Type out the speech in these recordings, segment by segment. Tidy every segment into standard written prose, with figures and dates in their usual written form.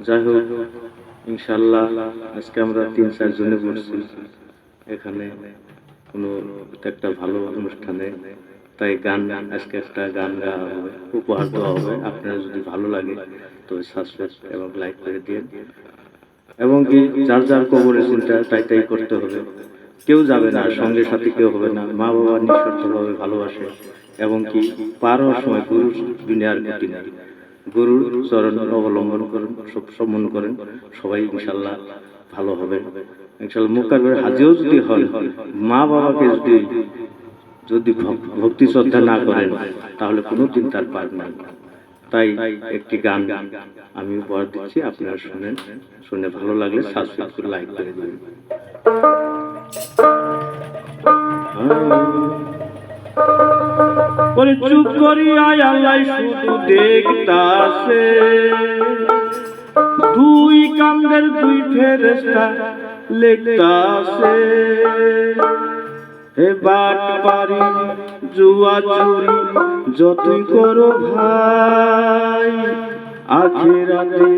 যাই হোক, ইনশাল্লাহ আজকে আমরা 3-4 জনে বসছি এখানে কোনো একটা ভালো অনুষ্ঠানে, তাই গান আজকে একটা গান গাওয়া হবে, উপহার দেওয়া হবে। আপনার যদি ভালো লাগে তো সাবস্ক্রাইব এবং লাইক করে দিন, এবং কি যার যার কবরের চিন্তা তাই তাই করতে হবে। কেউ যাবে না, সঙ্গে সাথে কেউ হবে না। মা বাবা নিঃশর্তভাবে ভালোবাসে, এবং কি পার হওয়ার সময় গুরুর দুনিয়ার গতি নেই, গুরুর চরণ অবলম্বন করেন, সব সম্মান করেন, সবাই ইনশাল্লাহ ভালো হবে। ইনশাল্লাহ মুক্কার করে হাজিও যদি হন, মা বাবাকে যদি ভক্তি শ্রদ্ধা না করেন তাহলে কোনোদিন তার পার নাই। তাই একটি গান আমি উপহার দিচ্ছি, আপনারা শুনেন, শুনে ভালো লাগলে সাবস্ক্রাইব করে লাইক করে দিন। ওরে চুপ করিয়া আল্লাহ শুধু দেখতাছে, দুই কান্দের দুই ফেরেশতা লেখতাছে, হে বাট পারি জুয়া চুরি যতই করো ভাই, আখিরাতে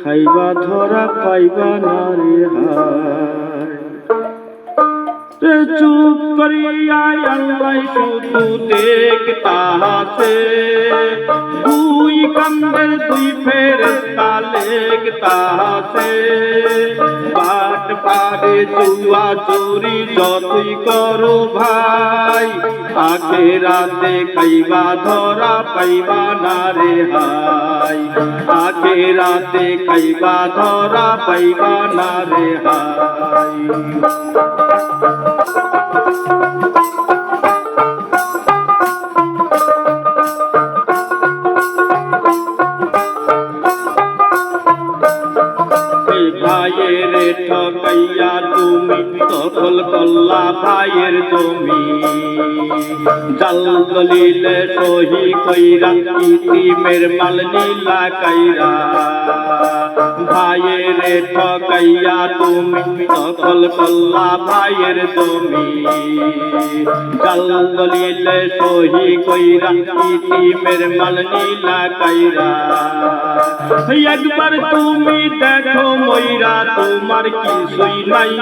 খাইবা ধরা পাইবা না রে হায়। চুপ করিয়া আল্লাহ শুধু দেখতাছে, দুই কান্দের দুই ফেরেশতা লেখতাছে, বাট পারে জুয়া চুরি যতই করো ভাই, আখিরাতে খাইবা ধরা পাইবা না রে হায়, আখিরাতে খাইবা ধরা পাইবা না রে হায়। ভাইয়ের ঠকাইয়া তুমি দখল করলা ভাইয়ের জমি, জাল দলিলে সহি কইরা ইতিমের মাল নীলা কাইরা, ভাইয়ের ঠকাইয়া তুমি দখল করলা ভাইয়ের জমি, জাল দলিলে সহি কইরা ইতিমের মাল নীলা কাইরা। একবার তুমি দেখো ময়রা তোমার কিছুই নাই,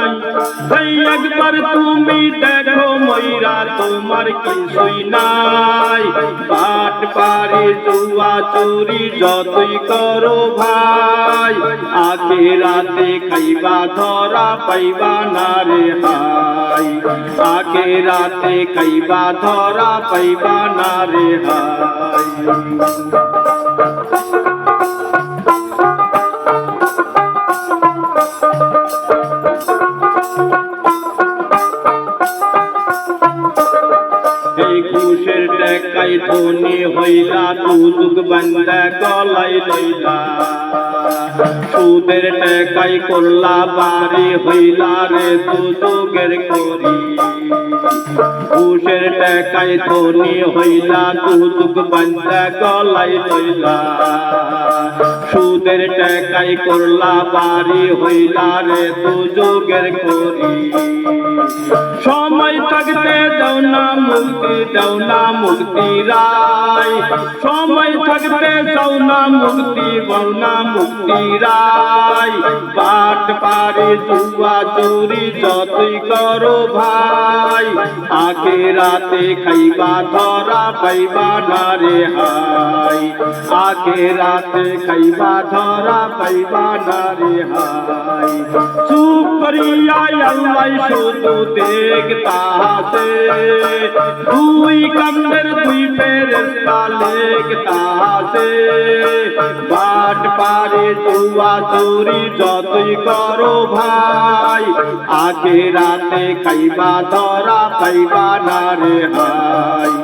একবার তুমি দেখো ময়রা তোমার কিছুই নাই, বাট পারে জুয়া চুরি যতই করো ভাই, আখিরাতে খাইবা ধরা পাইবা না রে হায়, আখিরাতে খাইবা ধরা পাইবা না রে হায়। ঘুষের টাকায় ধনী হইলা, দুদুক বান্দা গলায় লইলা, সুদের টাকায় করলা বাড়ি হইলা রে দুদুকের করি, ঘুষের টাকায় ধনী হইলা, দুদুক বান্দা গলায় লইলা, সুদের টাকায় করলা বাড়ি হইলা রে দুদুকের করি। সময় থাকতে দাও না মুক্তি, দাও না মুক্তি রায়, সময় থাকতে দাও না মুক্তি, দাও না মুক্তি রায়, বাট পারে জুয়া চুরি যতই করো ভাই, আখিরাতে খাইবা ধরা পাইবা না রে হায়, আখিরাতে খাইবা ধরা পাইবা না রে হায়। চুপ করিয়া আল্লাহ শুধু দেখতাছে, দুই কান্দের দুই ফেরেশতা লেখতাছে, বাট পারে জুয়া চুরি যতই করো ভাই, আখিরাতে খাইবা ধরা পাইবা না রে হায়।